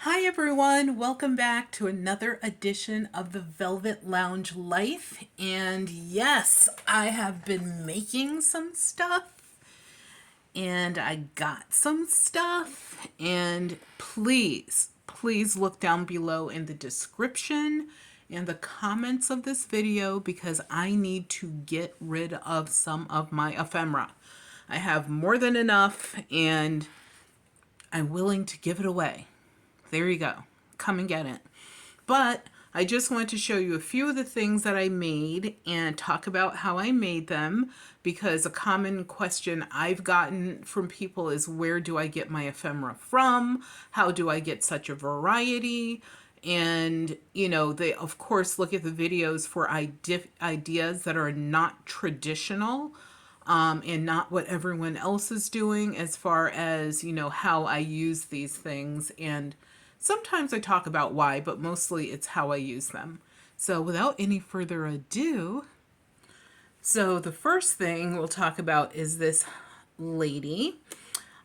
Hi everyone, welcome back to another edition of the Velvet Lounge Life. And yes, I have been making some stuff and I got some stuff. And please look down below in the description and the comments of this video because I need to get rid of some of my ephemera. I have more than enough and I'm willing to give it away. There you go. Come and get it. But I just want to show you a few of the things that I made and talk about how I made them, because a common question I've gotten from people is, where do I get my ephemera from? How do I get such a variety? And, you know, they of course look at the videos for ideas that are not traditional, and not what everyone else is doing as far as, you know, how I use these things. And sometimes I talk about why, but mostly it's how I use them. So without any further ado, so the first thing we'll talk about is this lady.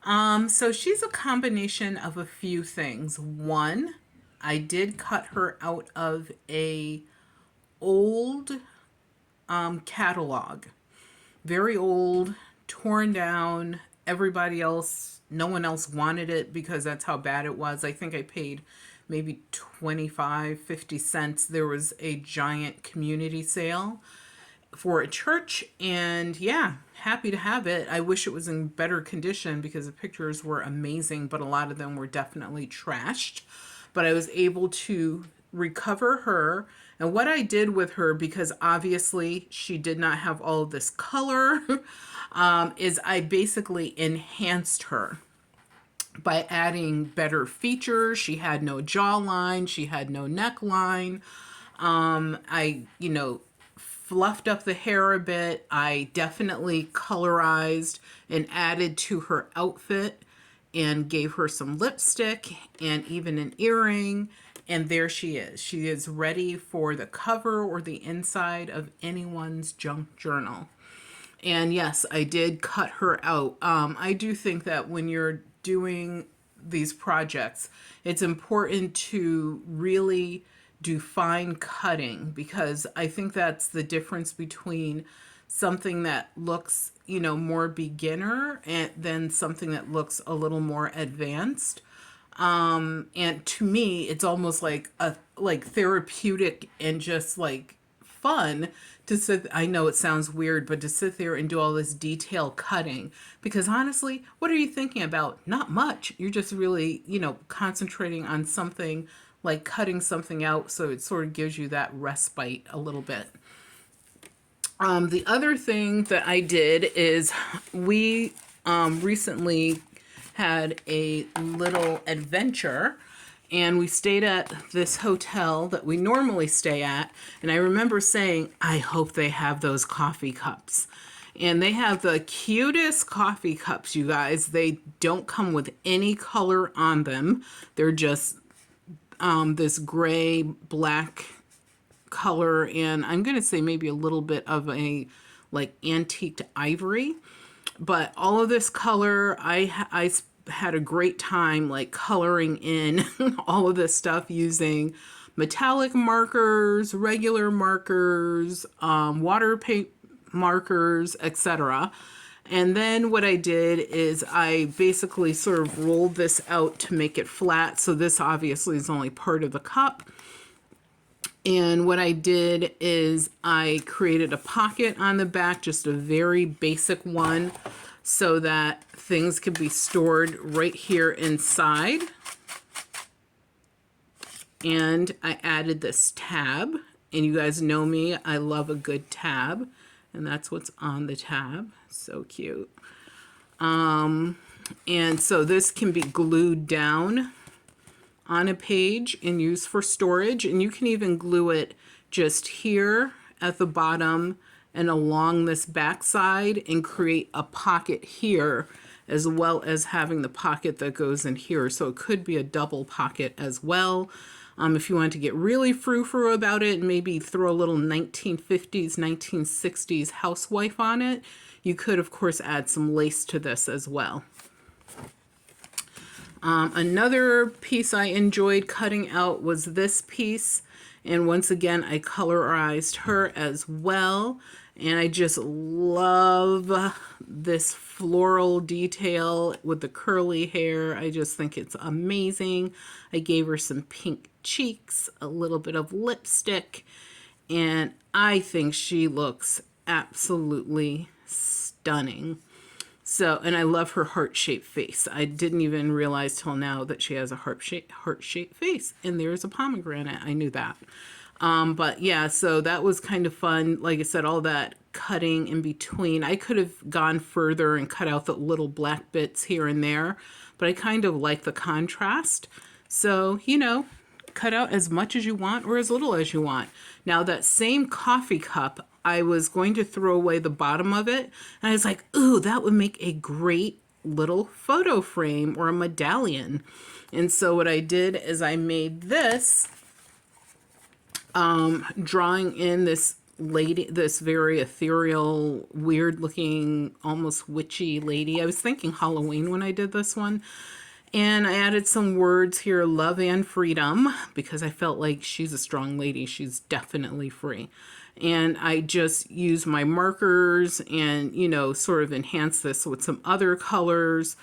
So she's a combination of a few things. One, I did cut her out of a old catalog. Very old, torn down. Everybody else, no one else wanted it because that's how bad it was. I think I paid maybe 25, 50 cents. There was a giant community sale for a church, and yeah, happy to have it. I wish it was in better condition because the pictures were amazing, but a lot of them were definitely trashed. But I was able to recover her. And what I did with her, because obviously she did not have all of this color, is I basically enhanced her by adding better features. She had no jawline, she had no neckline. I fluffed up the hair a bit. I definitely colorized and added to her outfit and gave her some lipstick and even an earring. And there she is. She is ready for the cover or the inside of anyone's junk journal. And yes, I did cut her out. I do think that when you're doing these projects, it's important to really do fine cutting, because I think that's the difference between something that looks, you know, more beginner and then something that looks a little more advanced. And to me, it's almost like therapeutic and just like fun to sit. I know it sounds weird, but to sit there and do all this detail cutting, because honestly, what are you thinking about? Not much. You're just really, you know, concentrating on something like cutting something out, so it sort of gives you that respite a little bit. The other thing that I did is we recently had a little adventure, and we stayed at this hotel that we normally stay at. And I remember saying, I hope they have those coffee cups. And they have the cutest coffee cups, you guys. They don't come with any color on them. They're just this gray, black color, and I'm going to say maybe a little bit of a like antiqued ivory. But all of this color, I had a great time like coloring in all of this stuff using metallic markers, regular markers, water paint markers, etc. And then what I did is I basically sort of rolled this out to make it flat. So this obviously is only part of the cup. And what I did is I created a pocket on the back, just a very basic one, so that things could be stored right here inside. And I added this tab, and you guys know me, I love a good tab, and that's what's on the tab. So cute. And so this can be glued down on a page and used for storage, and you can even glue it just here at the bottom and along this back side and create a pocket here, as well as having the pocket that goes in here. So it could be a double pocket as well. If you want to get really frou-frou about it and maybe throw a little 1950s, 1960s housewife on it, you could, of course, add some lace to this as well. Another piece I enjoyed cutting out was this piece. And once again, I colorized her as well. And I just love this floral detail with the curly hair. I just think it's amazing. I gave her some pink cheeks, a little bit of lipstick, and I think she looks absolutely stunning. So, and I love her heart-shaped face. I didn't even realize till now that she has a heart-shaped face. And there's a pomegranate. I knew that. But yeah, so that was kind of fun. Like I said, all that cutting in between. I could have gone further and cut out the little black bits here and there, but I kind of like the contrast. So, you know, cut out as much as you want or as little as you want. Now, that same coffee cup, I was going to throw away the bottom of it. And I was like, ooh, that would make a great little photo frame or a medallion. And so what I did is I made this, drawing in this lady, this very ethereal, weird looking, almost witchy lady. I was thinking Halloween when I did this one. And I added some words here, love and freedom, because I felt like she's a strong lady. She's definitely free. And I just used my markers and, you know, sort of enhance this with some other colors.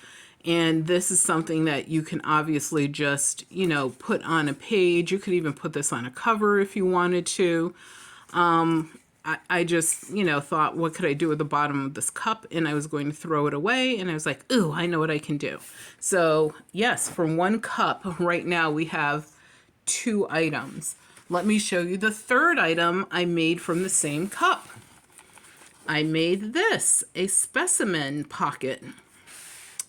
And this is something that you can obviously just, you know, put on a page. You could even put this on a cover if you wanted to. I just, you know, thought, what could I do with the bottom of this cup? And I was going to throw it away. And I was like, ooh, I know what I can do. So yes, from one cup, right now we have 2 items. Let me show you the third item I made from the same cup. I made this, a specimen pocket.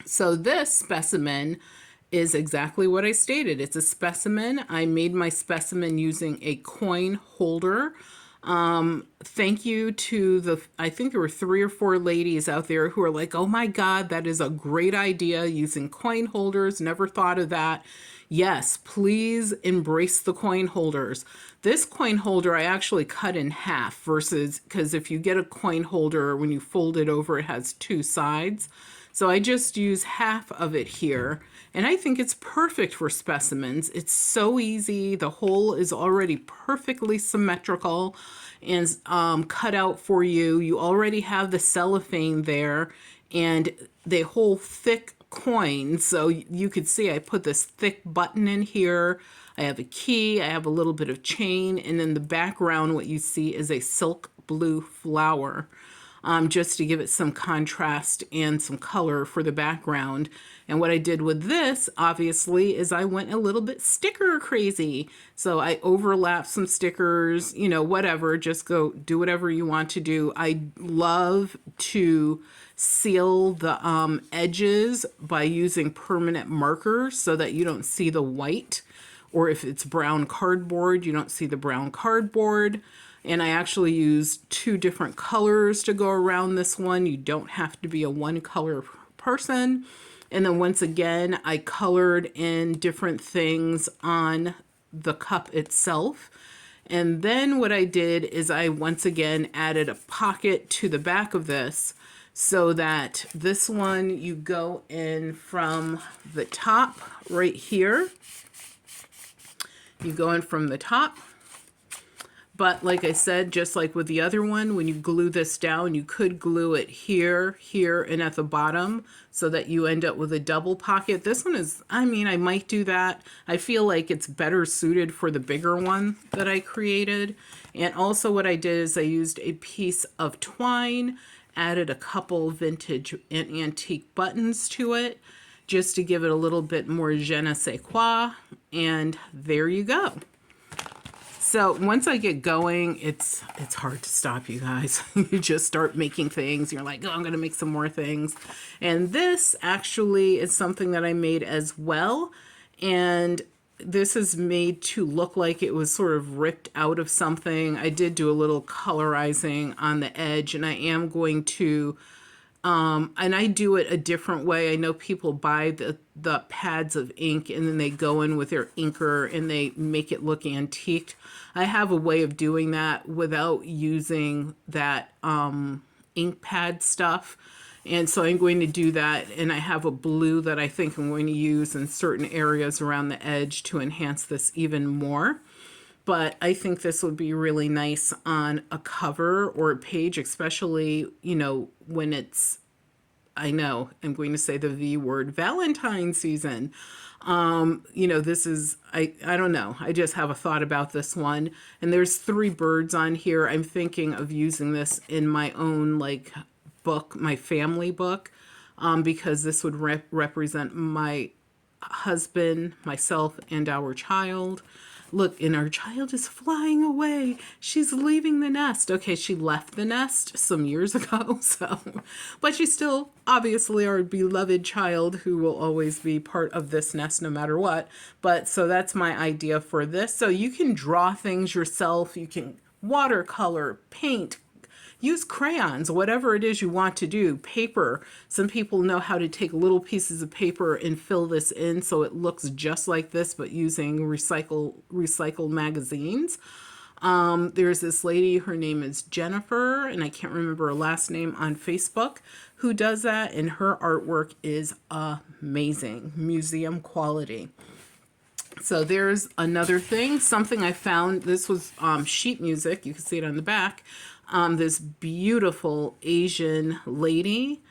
So this specimen is exactly what I stated. It's a specimen. I made my specimen using a coin holder. Thank you to I think there were 3 or 4 ladies out there who are like, oh my God, that is a great idea, using coin holders. Never thought of that. Yes, please embrace the coin holders. This coin holder I actually cut in half versus, because if you get a coin holder, when you fold it over, it has 2 sides. So I just use half of it here. And I think it's perfect for specimens. It's so easy. The hole is already perfectly symmetrical and cut out for you. You already have the cellophane there and the whole thick coin. So you could see I put this thick button in here. I have a key. I have a little bit of chain. And in the background, what you see is a silk blue flower. Just to give it some contrast and some color for the background. And what I did with this, obviously, is I went a little bit sticker crazy. So I overlapped some stickers, you know, whatever, just go do whatever you want to do. I love to seal the edges by using permanent markers so that you don't see the white. Or if it's brown cardboard, you don't see the brown cardboard. And I actually used 2 different colors to go around this one. You don't have to be a one color person. And then once again, I colored in different things on the cup itself. And then what I did is I once again added a pocket to the back of this so that this one you go in from the top right here. You go in from the top. But like I said, just like with the other one, when you glue this down, you could glue it here, here, and at the bottom so that you end up with a double pocket. This one is, I mean, I might do that. I feel like it's better suited for the bigger one that I created. And also what I did is I used a piece of twine, added a couple vintage and antique buttons to it, just to give it a little bit more je ne sais quoi. And there you go. So once I get going, it's hard to stop, you guys. You just start making things. You're like, oh, I'm going to make some more things. And this actually is something that I made as well. And this is made to look like it was sort of ripped out of something. I did do a little colorizing on the edge, and I am going to and I do it a different way. I know people buy the pads of ink and then they go in with their inker and they make it look antiqued. I have a way of doing that without using that ink pad stuff. And so I'm going to do that, and I have a blue that I think I'm going to use in certain areas around the edge to enhance this even more. But I think this would be really nice on a cover or a page, especially, when it's, I know I'm going to say the V word, Valentine season. This is, I don't know. I just have a thought about this one. And there's 3 birds on here. I'm thinking of using this in my own book, my family book, because this would represent my husband, myself, and our child. Look, and our child is flying away. She's leaving the nest. Okay, she left the nest some years ago, but she's still obviously our beloved child who will always be part of this nest no matter what. But so that's my idea for this. So you can draw things yourself. You can watercolor, paint, use crayons, whatever it is you want to do. Paper. Some people know how to take little pieces of paper and fill this in so it looks just like this, but using recycled magazines. There's this lady, her name is Jennifer, and I can't remember her last name, on Facebook, who does that, and her artwork is amazing, museum quality. So there's another thing, something I found. This was sheet music. You can see it on the back. This beautiful Asian lady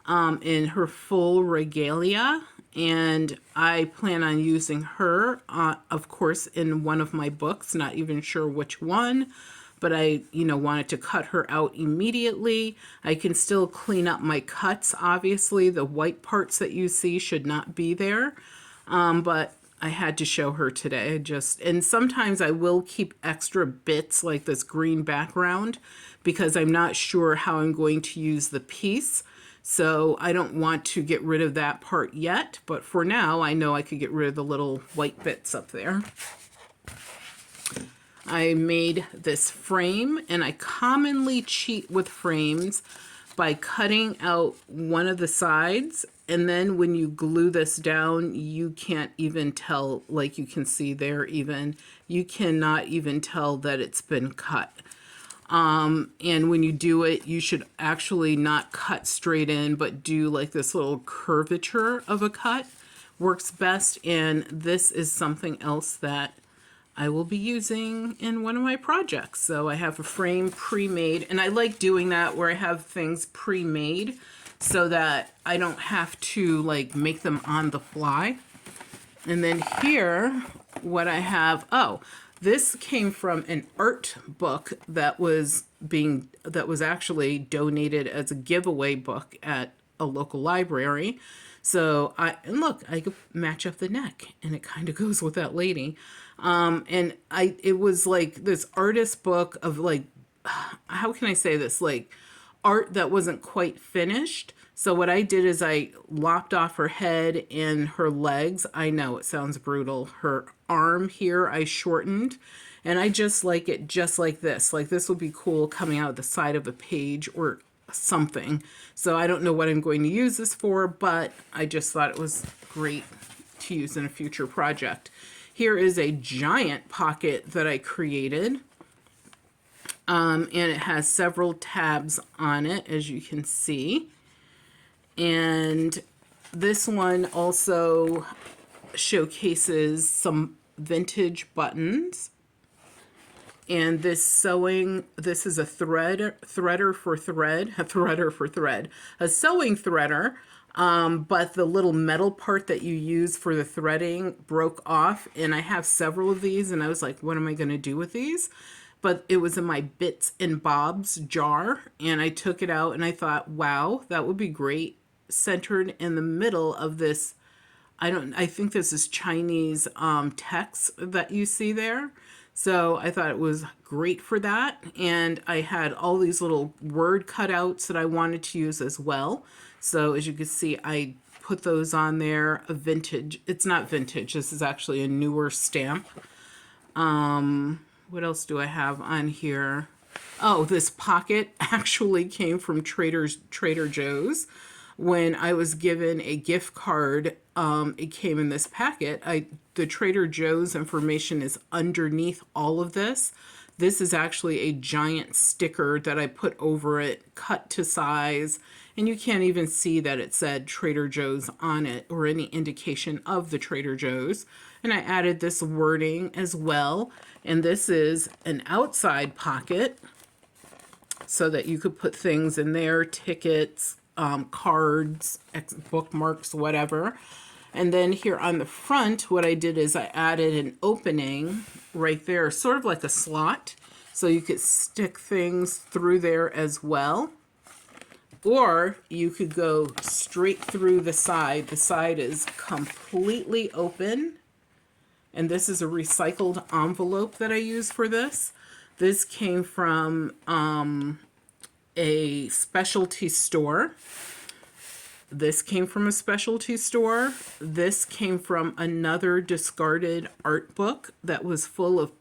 in her full regalia. And I plan on using her, of course, in one of my books. Not even sure which one, but I, wanted to cut her out immediately. I can still clean up my cuts, obviously. The white parts that you see should not be there. But I had to show her today. And sometimes I will keep extra bits like this green background because I'm not sure how I'm going to use the piece. So I don't want to get rid of that part yet, but for now I know I could get rid of the little white bits up there. I made this frame, and I commonly cheat with frames by cutting out one of the sides, and then when you glue this down, you can't even tell, like you can see there even, you cannot even tell that it's been cut. And when you do it, you should actually not cut straight in, but do like this little curvature of a cut. Works best, and this is something else that I will be using in one of my projects. So I have a frame pre-made, and I like doing that where I have things pre-made so that I don't have to make them on the fly. And then here, what I have, this came from an art book that was actually donated as a giveaway book at a local library. So and look, I could match up the neck, and it kind of goes with that lady. It was like this artist book of how can I say this? Art that wasn't quite finished. So what I did is I lopped off her head and her legs. I know it sounds brutal. Her arm here I shortened, and I just like it just like this. Like this would be cool coming out the side of a page or something. So I don't know what I'm going to use this for, but I just thought it was great to use in a future project. Here is a giant pocket that I created. And it has several tabs on it, as you can see. And this one also showcases some vintage buttons. And this is a threader for thread, a sewing threader. But the little metal part that you use for the threading broke off, and I have several of these, and I was like, what am I going to do with these? But it was in my bits and bobs jar, and I took it out, and I thought, wow, that would be great centered in the middle of this. I think this is Chinese text that you see there. So I thought it was great for that. And I had all these little word cutouts that I wanted to use as well. So as you can see, I put those on there. A vintage, it's not vintage, this is actually a newer stamp. What else do I have on here? Oh, this pocket actually came from Trader Joe's. When I was given a gift card, it came in this packet. The Trader Joe's information is underneath all of this. This is actually a giant sticker that I put over it, cut to size, And you can't even see that it said Trader Joe's on it or any indication of the Trader Joe's. And I added this wording as well. And this is an outside pocket so that you could put things in there, tickets, cards, bookmarks, whatever. And then here on the front, what I did is I added an opening right there, sort of like a slot, so you could stick things through there as well. Or you could go straight through the side. The side is completely open. And this is a recycled envelope that I use for this. This came from a specialty store. This came from a specialty store. This came from another discarded art book that was full of,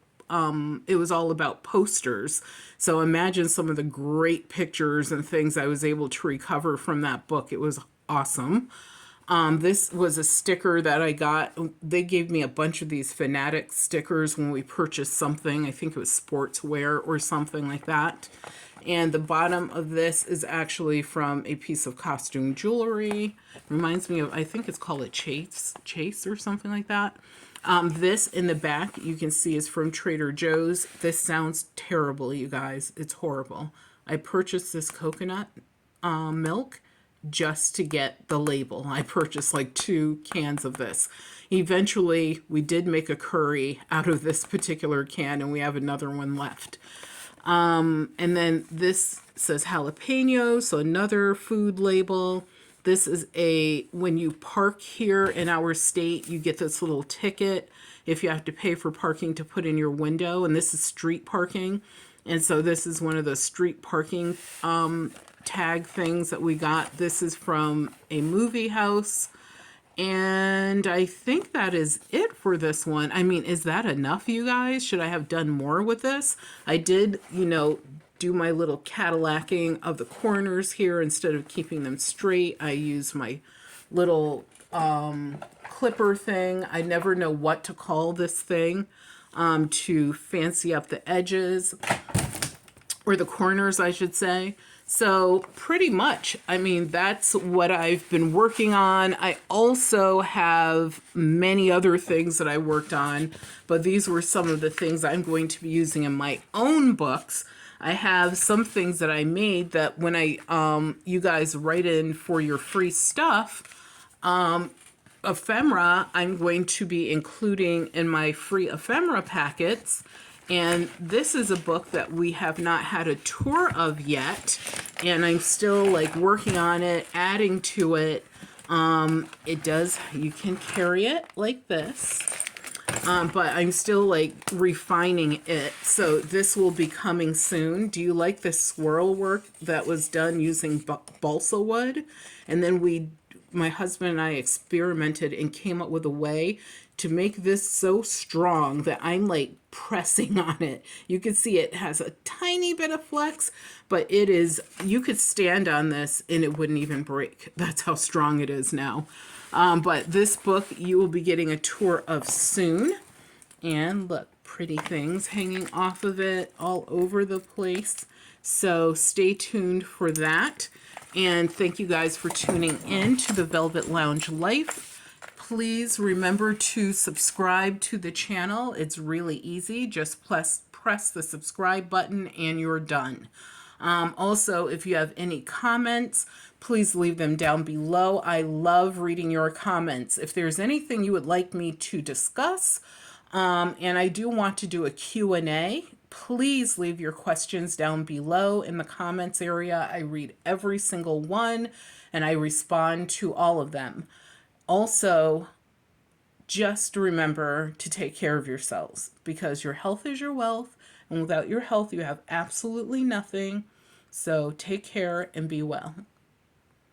it was all about posters. So imagine some of the great pictures and things I was able to recover from that book. It was awesome. This was a sticker that I got. They gave me a bunch of these Fanatic stickers when we purchased something. I think it was sportswear or something like that. And the bottom of this is actually from a piece of costume jewelry. Reminds me of, I think it's called a chase or something like that. This in the back, you can see, is from Trader Joe's. This sounds terrible, you guys. It's horrible. I purchased this coconut milk just to get the label. I purchased like 2 cans of this. Eventually, we did make a curry out of this particular can, and we have another one left. And then this says jalapeno, so another food label. This is when you park here in our state, you get this little ticket if you have to pay for parking to put in your window, and this is street parking. And so this is one of the street parking tag things that we got. This is from a movie house. And I think that is it for this one. I mean, is that enough, you guys? Should I have done more with this? I did, do my little Cadillacing of the corners here. Instead of keeping them straight, I used my little clipper thing. I never know what to call this thing to fancy up the edges, or the corners, I should say. So pretty much, I mean, that's what I've been working on. I also have many other things that I worked on, but these were some of the things I'm going to be using in my own books. I have some things that I made that when you guys write in for your free stuff, Ephemera, I'm going to be including in my free Ephemera packets. And this is a book that we have not had a tour of yet, and I'm still working on it, adding to it. You can carry it like this, but I'm still refining it. So this will be coming soon. Do you like this swirl work that was done using balsa wood? And then my husband and I experimented and came up with a way to make this so strong that I'm pressing on it. You can see it has a tiny bit of flex, but you could stand on this and it wouldn't even break. That's how strong it is now. But this book you will be getting a tour of soon. And look, pretty things hanging off of it all over the place. So stay tuned for that. And thank you guys for tuning in to the Velvet Lounge Life. Please remember to subscribe to the channel. It's really easy. Just press the subscribe button and you're done. Also, if you have any comments, please leave them down below. I love reading your comments. If there's anything you would like me to discuss, and I do want to do a Q&A, please leave your questions down below in the comments area. I read every single one and I respond to all of them. Also, just remember to take care of yourselves, because your health is your wealth, and without your health, you have absolutely nothing. So take care and be well.